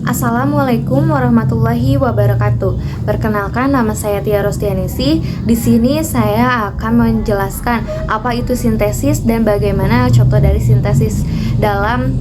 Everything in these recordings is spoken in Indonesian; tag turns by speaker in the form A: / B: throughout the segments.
A: Assalamualaikum warahmatullahi wabarakatuh. Perkenalkan, nama saya Tia Rostianisi. Di sini saya akan menjelaskan apa itu sintesis dan bagaimana contoh dari sintesis dalam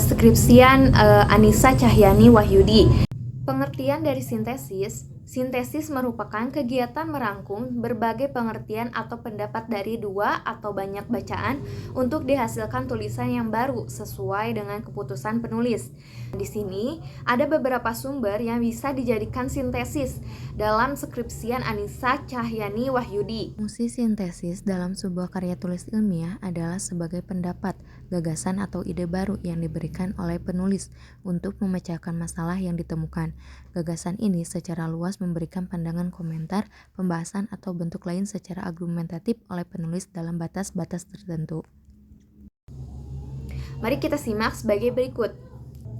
A: skripsian Anissa Cahyani Wahyudi. Pengertian dari sintesis. Sintesis merupakan kegiatan merangkum berbagai pengertian atau pendapat dari dua atau banyak bacaan untuk dihasilkan tulisan yang baru sesuai dengan keputusan penulis. Di sini ada beberapa sumber yang bisa dijadikan sintesis dalam skripsian Anissa Cahyani Wahyudi.
B: Fungsi sintesis dalam sebuah karya tulis ilmiah adalah sebagai pendapat, gagasan atau ide baru yang diberikan oleh penulis untuk memecahkan masalah yang ditemukan. Gagasan ini secara luas memberikan pandangan komentar, pembahasan atau bentuk lain secara argumentatif oleh penulis dalam batas-batas tertentu.
A: Mari kita simak sebagai berikut.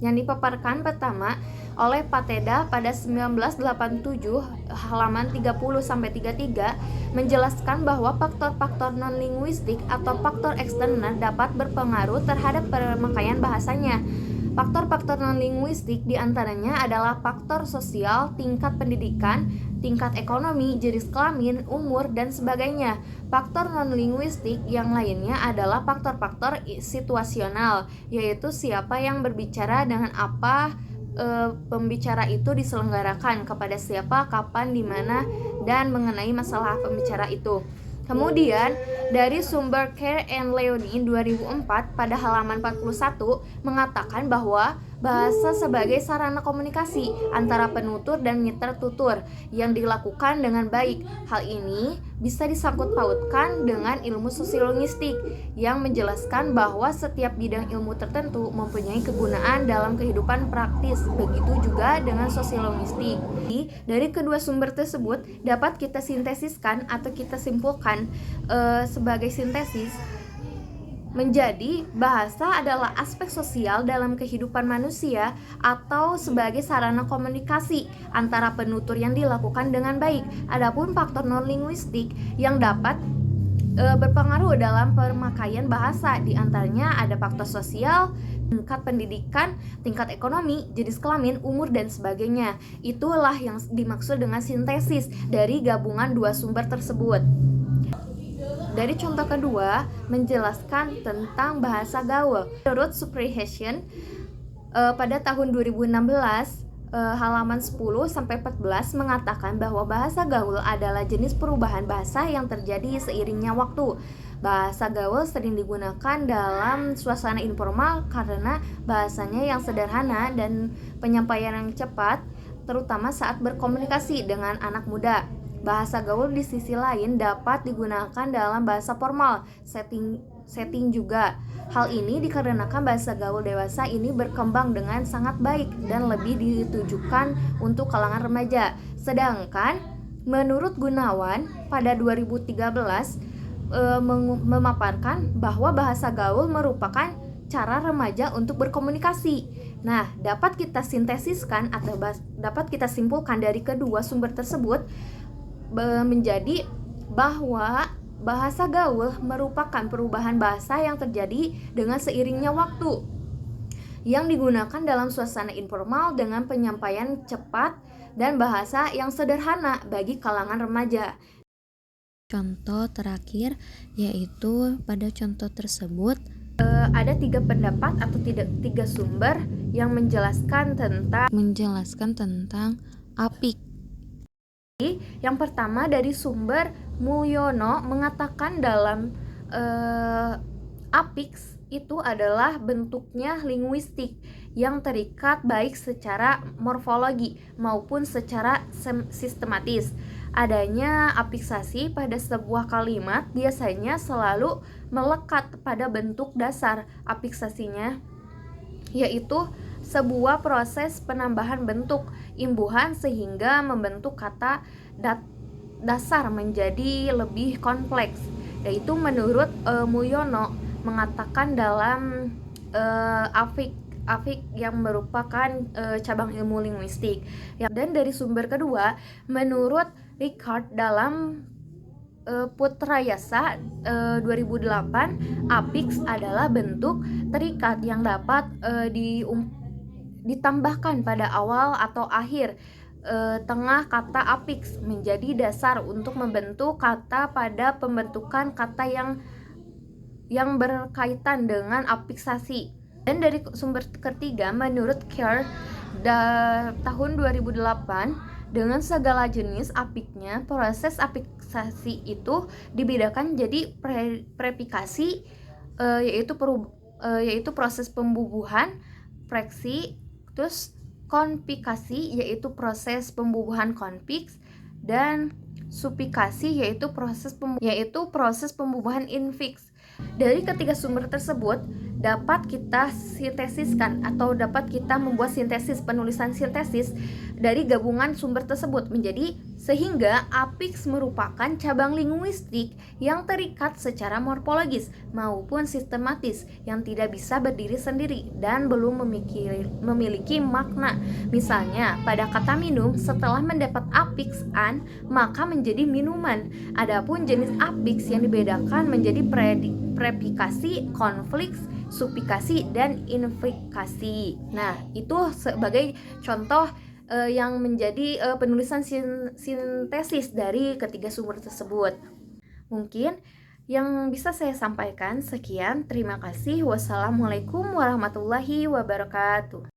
A: Yang dipaparkan pertama oleh Pateda pada 1987 halaman 30-33 menjelaskan bahwa faktor-faktor non-linguistik atau faktor eksternal dapat berpengaruh terhadap pemakaian bahasanya. Faktor-faktor non-linguistik diantaranya adalah faktor sosial, tingkat pendidikan, tingkat ekonomi, jenis kelamin, umur, dan sebagainya. Faktor non-linguistik yang lainnya adalah faktor-faktor situasional, yaitu siapa yang berbicara, dengan apa pembicara itu diselenggarakan, kepada siapa, kapan, di mana, dan mengenai masalah pembicara itu. Kemudian dari sumber Kerr and Leonie 2004 pada halaman 41 mengatakan bahwa bahasa sebagai sarana komunikasi antara penutur dan mitra tutur yang dilakukan dengan baik. Hal ini bisa disangkut pautkan dengan ilmu sosiolinguistik yang menjelaskan bahwa setiap bidang ilmu tertentu mempunyai kegunaan dalam kehidupan praktis. Begitu juga dengan sosiolinguistik. Dari kedua sumber tersebut dapat kita sintesiskan atau kita simpulkan sebagai sintesis menjadi bahasa adalah aspek sosial dalam kehidupan manusia atau sebagai sarana komunikasi antara penutur yang dilakukan dengan baik. Adapun faktor non-linguistik yang dapat berpengaruh dalam pemakaian bahasa, diantaranya ada faktor sosial, tingkat pendidikan, tingkat ekonomi, jenis kelamin, umur, dan sebagainya. Itulah yang dimaksud dengan sintesis dari gabungan dua sumber tersebut. Dari contoh kedua, menjelaskan tentang bahasa gaul. Menurut Suprihation pada tahun 2016, halaman 10-14 mengatakan bahwa bahasa gaul adalah jenis perubahan bahasa yang terjadi seiringnya waktu. Bahasa gaul sering digunakan dalam suasana informal karena bahasanya yang sederhana dan penyampaian yang cepat, terutama saat berkomunikasi dengan anak muda. Bahasa gaul di sisi lain dapat digunakan dalam bahasa formal, setting juga. Hal ini dikarenakan bahasa gaul dewasa ini berkembang dengan sangat baik dan lebih ditujukan untuk kalangan remaja. Sedangkan menurut Gunawan pada 2013 memaparkan bahwa bahasa gaul merupakan cara remaja untuk berkomunikasi. Nah, dapat kita sintesiskan atau dapat kita simpulkan dari kedua sumber tersebut menjadi bahwa bahasa gaul merupakan perubahan bahasa yang terjadi dengan seiringnya waktu, yang digunakan dalam suasana informal dengan penyampaian cepat dan bahasa yang sederhana bagi kalangan remaja.
B: Contoh terakhir yaitu pada contoh tersebut
A: ada 3 pendapat atau tiga sumber yang menjelaskan tentang apik. Yang pertama dari sumber Mulyono mengatakan dalam apik itu adalah bentuknya linguistik yang terikat baik secara morfologi maupun secara sistematis. Adanya afiksasi pada sebuah kalimat biasanya selalu melekat pada bentuk dasar afiksasinya, yaitu sebuah proses penambahan bentuk imbuhan sehingga membentuk kata dasar menjadi lebih kompleks. Yaitu menurut Mulyono mengatakan dalam afik yang merupakan cabang ilmu linguistik. Dan dari sumber kedua, menurut Ricard dalam Putrayasa 2008, afiks adalah bentuk terikat yang dapat ditambahkan pada awal atau akhir tengah kata afiks menjadi dasar untuk membentuk kata pada pembentukan kata yang berkaitan dengan afiksasi. Dan dari sumber ketiga, menurut Kerr tahun 2008, dengan segala jenis afiknya, proses afiksasi itu dibedakan jadi preplikasi, yaitu proses pembubuhan, freksi, terus konfikasi yaitu proses pembubuhan konfiks, dan sufikasi yaitu proses pembubuhan infiks. Dari ketiga sumber tersebut dapat kita sintesiskan atau dapat kita membuat penulisan sintesis dari gabungan sumber tersebut menjadi, sehingga afiks merupakan cabang linguistik yang terikat secara morfologis maupun sistematis yang tidak bisa berdiri sendiri dan belum memiliki makna. Misalnya, pada kata minum setelah mendapat afiks an maka menjadi minuman. Adapun jenis afiks yang dibedakan menjadi preplikasi, konfliks, sufikasi, dan infikasi. Nah, itu sebagai contoh yang menjadi penulisan sintesis dari ketiga sumber tersebut. Mungkin yang bisa saya sampaikan sekian. Terima kasih. Wassalamualaikum warahmatullahi wabarakatuh.